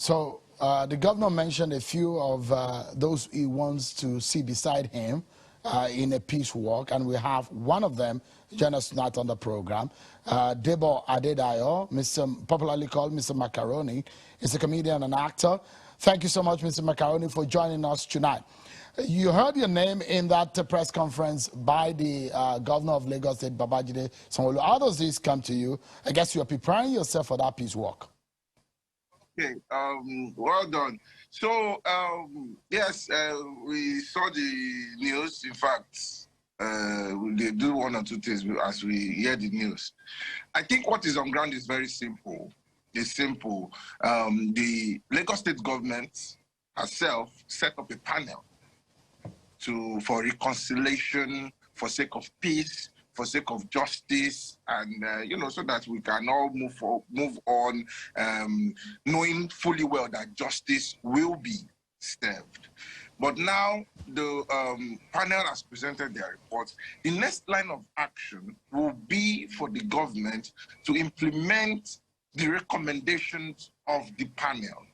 So the governor mentioned a few of those he wants to see beside him in a peace walk, and we have one of them join us tonight on the program. Debo popularly called Mr. MACARONI, is a comedian and actor. Thank you so much, Mr. MACARONI, for joining us tonight. You heard your name in that press conference by the governor of Lagos State, Babajide Sanwo-Olu. How does this come to you? I guess you're preparing yourself for that peace walk. Okay, well done. So, yes, we saw the news. In fact, they do one or two things as we hear the news. I think what is on ground is very simple. It's simple. The Lagos State government herself set up a panel for reconciliation, for sake of peace, for sake of justice, and so that we can all move on, knowing fully well that justice will be served. But now the panel has presented their report. The next line of action will be for the government to implement the recommendations of the panel.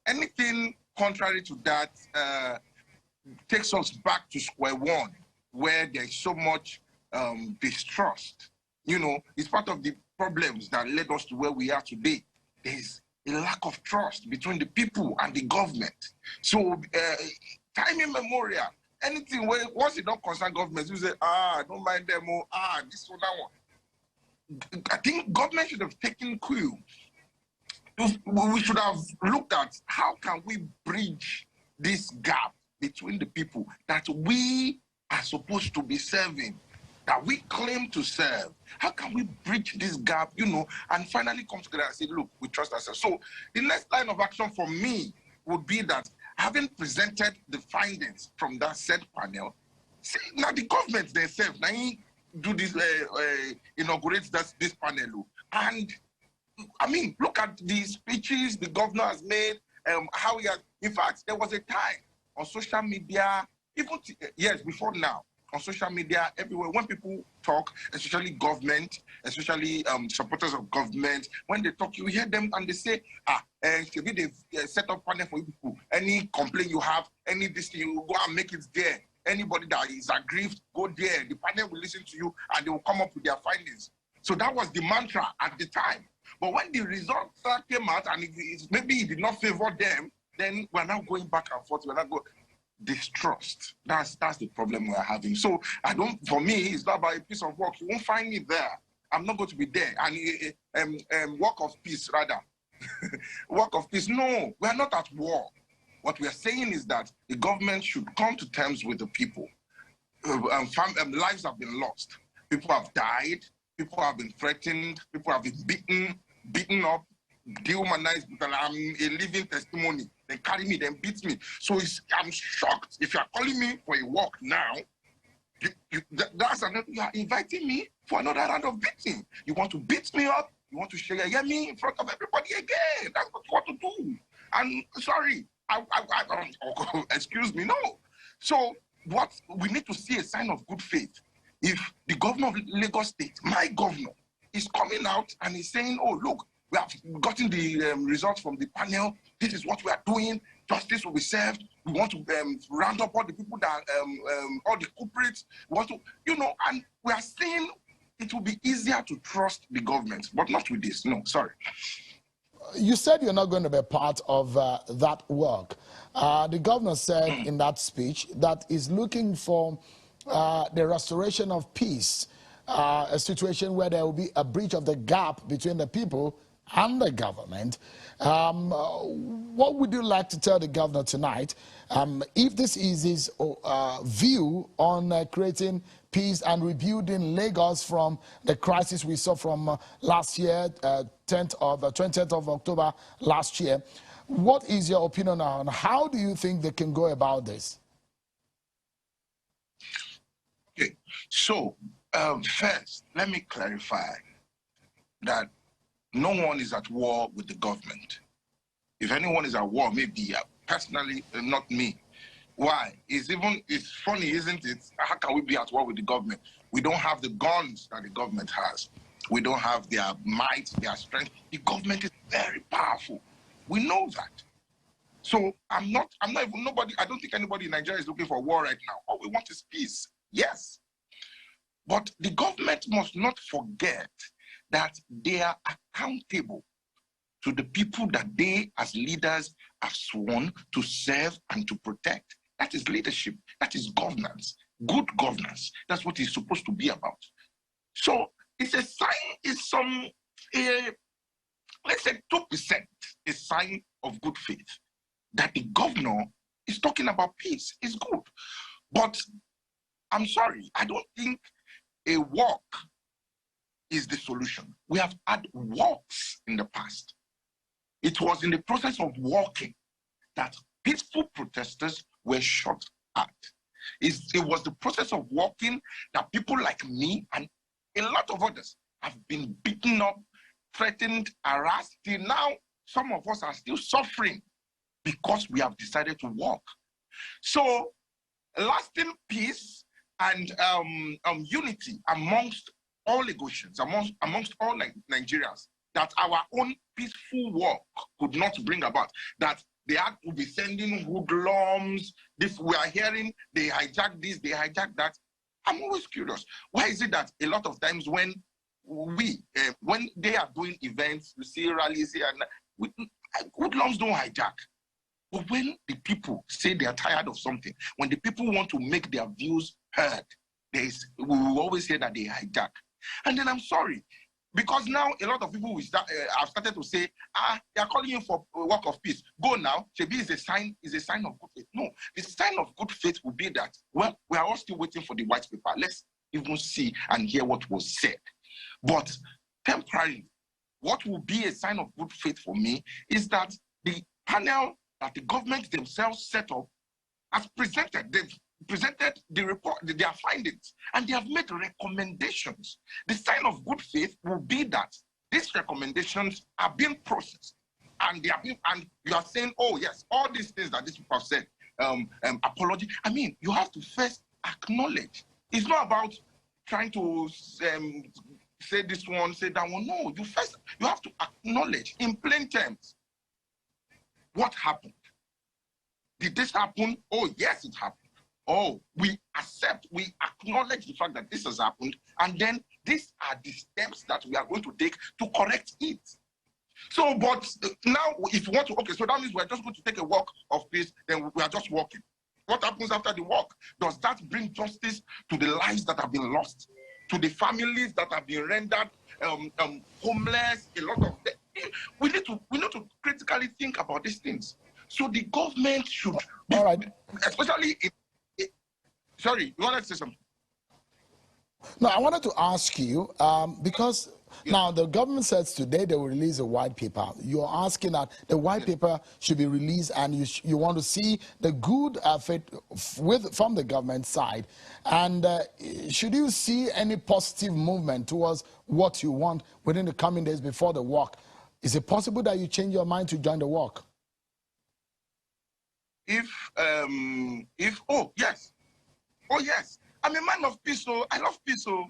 Anything contrary to that takes us back to square one, where there's so much distrust. It's part of the problems that led us to where we are today. There's a lack of trust between the people and the government. So, time immemorial, anything where once it don't concern government, you say, don't mind them, this or that one. I think government should have taken cue. We should have looked at how can we bridge this gap between the people that we are supposed to be serving, that we claim to serve. How can we bridge this gap, and finally come together and say, look, we trust ourselves. So the next line of action for me would be that, having presented the findings from that said panel, say, now the government themselves, now do this, inaugurate this panel. And I mean, look at the speeches the governor has made, how he has, in fact, there was a time on social media, even years before now, on social media, everywhere, when people talk, especially government, especially supporters of government, when they talk, you hear them and they say, they've set up panel for you people. Any complaint you have, any this thing, you go and make it there. Anybody that is aggrieved, go there. The panel will listen to you and they will come up with their findings. So that was the mantra at the time. But when the results came out and maybe it did not favor them, then we're now going back and forth. We're not going distrust. That's the problem we're having. So for me, it's not about a piece of work. You won't find me there. I'm not going to be there. And work of peace, rather. Work of peace. No, we are not at war. What we are saying is that the government should come to terms with the people. Lives have been lost. People have died. People have been threatened. People have been beaten up, dehumanized. I'm a living testimony. They carry me, then beat me. So I'm shocked. If you are calling me for a walk now, you are inviting me for another round of beating. You want to beat me up? You want to share me in front of everybody again? That's what you want to do. And sorry, excuse me, no. So what we need to see a sign of good faith. If the governor of Lagos State, my governor, is coming out and is saying, oh, look, we have gotten the results from the panel. This is what we are doing. Justice will be served. We want to round up all the people that, all the culprits. We want to, and we are saying it will be easier to trust the government, but not with this. No, sorry. You said you're not going to be part of that work. The governor said in that speech that he's looking for the restoration of peace, a situation where there will be a bridge of the gap between the people and the government. What would you like to tell the governor tonight if this is his view on creating peace and rebuilding Lagos from the crisis we saw from last year, 20th of October last year? What is your opinion on how do you think they can go about this? Okay, so first, let me clarify that no one is at war with the government. If anyone is at war, maybe personally, not me. Why? It's funny, isn't it? How can we be at war with the government? We don't have the guns that the government has. We don't have their might, their strength. The government is very powerful. We know that. So I'm not even nobody. I don't think anybody in Nigeria is looking for war right now. All we want is peace. Yes. But the government must not forget that they are accountable to the people that they as leaders have sworn to serve and to protect. That is leadership. That is governance. Good governance. That's what it's supposed to be about. So it's a sign, it's let's say 2%, a sign of good faith that the governor is talking about peace. It's good. But I'm sorry, I don't think a walk is the solution. We have had walks in the past. It was in the process of walking that peaceful protesters were shot at. It was the process of walking that people like me and a lot of others have been beaten up, threatened, harassed. Till now, some of us are still suffering because we have decided to walk. So, lasting peace and unity amongst all Lagosians, amongst all Nigerians, that our own peaceful walk could not bring about, that they had to be sending hoodlums. If we are hearing they hijack this, they hijack that. I'm always curious. Why is it that a lot of times when they are doing events, you see rallies here, and hoodlums don't hijack. But when the people say they are tired of something, when the people want to make their views heard, we will always hear that they hijack. And then I'm sorry, because now a lot of people have started to say, they are calling you for a work of peace. Go now. Shebi is a sign of good faith. No, the sign of good faith will be that, well, we are all still waiting for the white paper. Let's even see and hear what was said. But temporarily, what will be a sign of good faith for me is that the panel that the government themselves set up has presented. They've presented the report, their findings, and they have made recommendations. The sign of good faith will be that these recommendations are being processed, and they are being, and you are saying, oh yes, all these things that these people have said, apology. I mean, you have to first acknowledge. It's not about trying to say this one, say that one. No, you have to acknowledge in plain terms what happened. Did this happen? Oh yes, it happened. Oh, we accept, we acknowledge the fact that this has happened, and then these are the steps that we are going to take to correct it. So, but now, if you want to, okay, so that means we're just going to take a walk of peace, then we are just walking. What happens after the walk? Does that bring justice to the lives that have been lost, to the families that have been rendered homeless? A lot of them. We need to critically think about these things. So the government should, be, all right, especially in. Sorry, you wanted to say something? No, I wanted to ask you, because now the government says today they will release a white paper. You're asking that the white paper should be released, and you want to see the good effort from the government side. And should you see any positive movement towards what you want within the coming days before the walk? Is it possible that you change your mind to join the walk? Oh, yes. Oh, yes. I'm a man of peace, so I love peace, so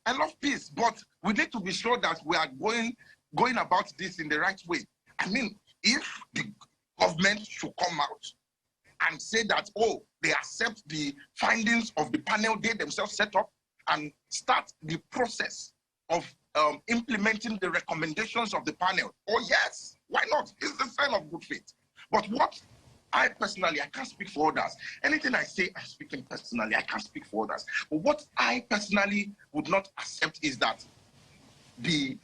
I love peace. But we need to be sure that we are going about this in the right way. I mean, if the government should come out and say that, oh, they accept the findings of the panel they themselves set up and start the process of implementing the recommendations of the panel, oh, yes, why not? It's the sign of good faith. But what I personally, I can't speak for others. Anything I say, I'm speaking personally. I can't speak for others. But what I personally would not accept is that the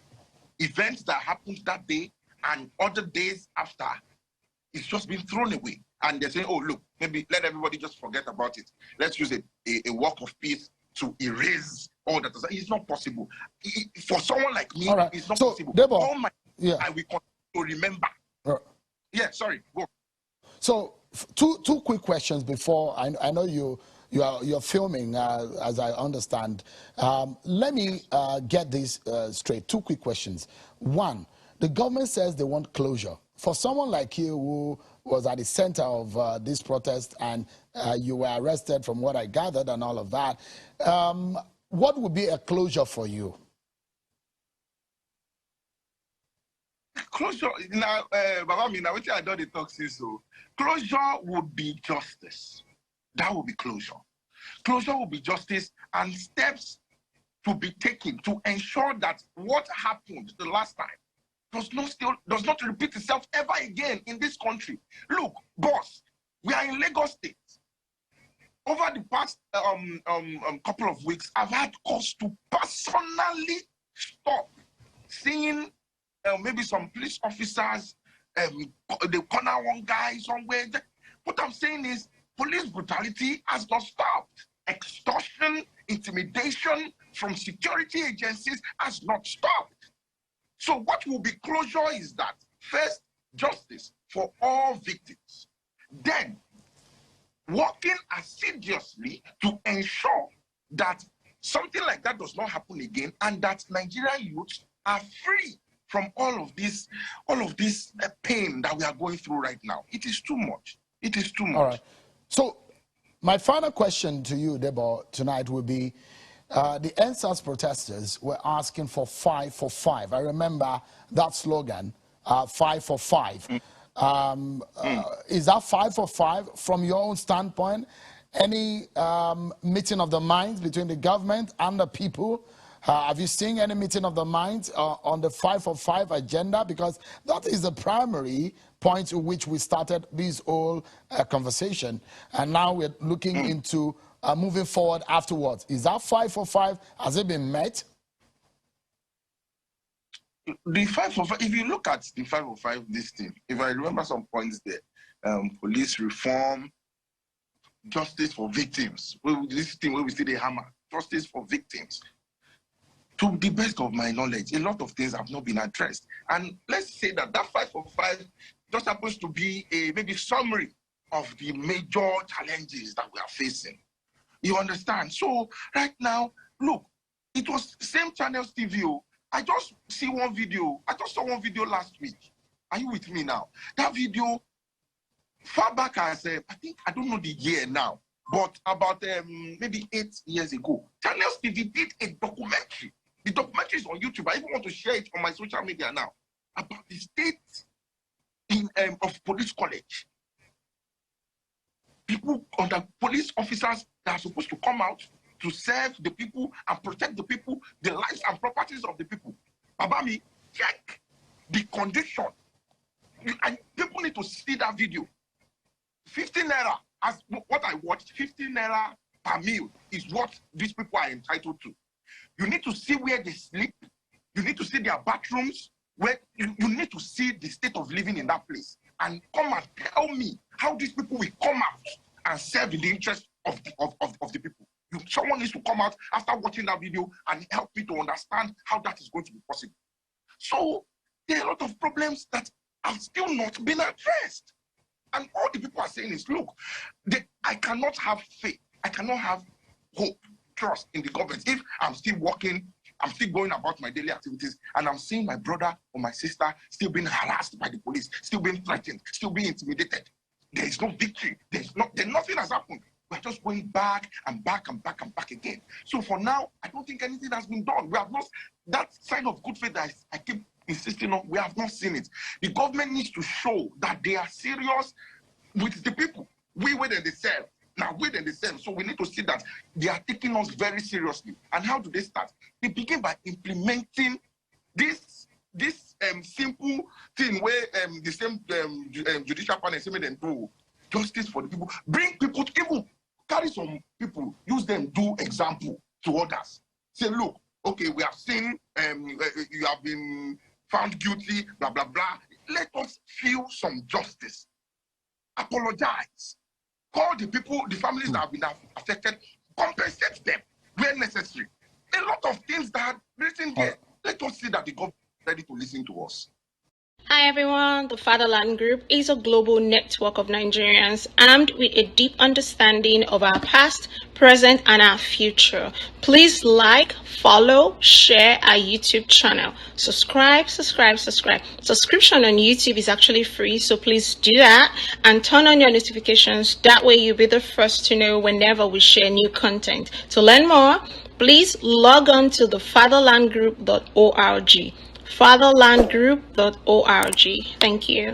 events that happened that day and other days after is just being thrown away. And they're saying, oh, look, maybe let everybody just forget about it. Let's use a walk of peace to erase all that. It's not possible. For someone like me, right, it's not possible. Debo, all my I will continue to remember. Yeah, sorry, go. So two quick questions before I know you're filming, as I understand. Let me get this straight. Two quick questions. One, the government says they want closure. For someone like you who was at the center of this protest and you were arrested from what I gathered and all of that, what would be a closure for you? closure now, Baba, me now, which I don't talk so. Closure would be justice. That would be closure. Closure will be justice and steps to be taken to ensure that what happened the last time does not repeat itself ever again in this country. Look, boss, we are in Lagos State. Over the past couple of weeks, I've had cause to personally stop seeing maybe some police officers, they corner one guy somewhere. What I'm saying is police brutality has not stopped. Extortion, intimidation from security agencies has not stopped. So what will be closure is that first, justice for all victims. Then, working assiduously to ensure that something like that does not happen again and that Nigerian youths are free from all of this pain that we are going through right now. It is too much. It is too much. All right. So my final question to you, Debo, tonight will be, the ENDSARS protesters were asking for 5 for 5. I remember that slogan, 5 for 5. Is that 5 for 5 from your own standpoint? Any meeting of the minds between the government and the people? Have you seen any meeting of the minds on the 5 for 5 agenda? Because that is the primary point to which we started this whole conversation. And now we're looking into moving forward afterwards. Is that 5 for 5? Has it been met? The 5 for 5, if you look at the 5 for 5 listing, if I remember some points there, police reform, justice for victims. This thing where we see the hammer, justice for victims. To the best of my knowledge, a lot of things have not been addressed. And let's say that 5 for 5 just happens to be a maybe summary of the major challenges that we are facing. You understand? So right now, look, it was same channels TV. I just see one video. I just saw one video last week. Are you with me now? That video, far back as I think, I don't know the year now, but about maybe 8 years ago, Channels TV did a documentary. The documentary is on YouTube. I even want to share it on my social media now about the state of police college. People under police officers that are supposed to come out to serve the people and protect the people, the lives and properties of the people. Babami, check the condition. And people need to see that video. 15 naira, as what I watched, 15 naira per meal is what these people are entitled to. You need to see where they sleep. You need to see their bathrooms. Where you need to see the state of living in that place. And come and tell me how these people will come out and serve in the interest of the people. Someone needs to come out after watching that video and help me to understand how that is going to be possible. So there are a lot of problems that have still not been addressed. And all the people are saying is, look, I cannot have faith. I cannot have hope, trust in the government. If I'm still working, I'm still going about my daily activities, and I'm seeing my brother or my sister still being harassed by the police, still being threatened, still being intimidated. There is no victory. Nothing has happened. We're just going back and back and back and back again. So for now, I don't think anything has been done. We have not, that sign of good faith that I keep insisting on, we have not seen it. The government needs to show that they are serious with the people. We wait and they serve. Now wait and they serve. So we need to see that they are taking us very seriously. And how do they start? They begin by implementing this simple thing where the same judicial panel say them do justice for the people. Bring people to even carry some people, use them, do example to others. Say, look, okay, we have seen you have been found guilty, blah, blah, blah. Let us feel some justice. Apologize. Call the people, the families that have been affected, compensate them where necessary. A lot of things that are written there. Let us see that the government is ready to listen to us. Hi everyone, the Fatherland Group is a global network of Nigerians armed with a deep understanding of our past, present, and our future. Please like, follow, share our YouTube channel. Subscribe. Subscription on YouTube is actually free, so please do that and turn on your notifications. That way you'll be the first to know whenever we share new content. To learn more, please log on to the fatherlandgroup.org. fatherlandgroup.org. Thank you.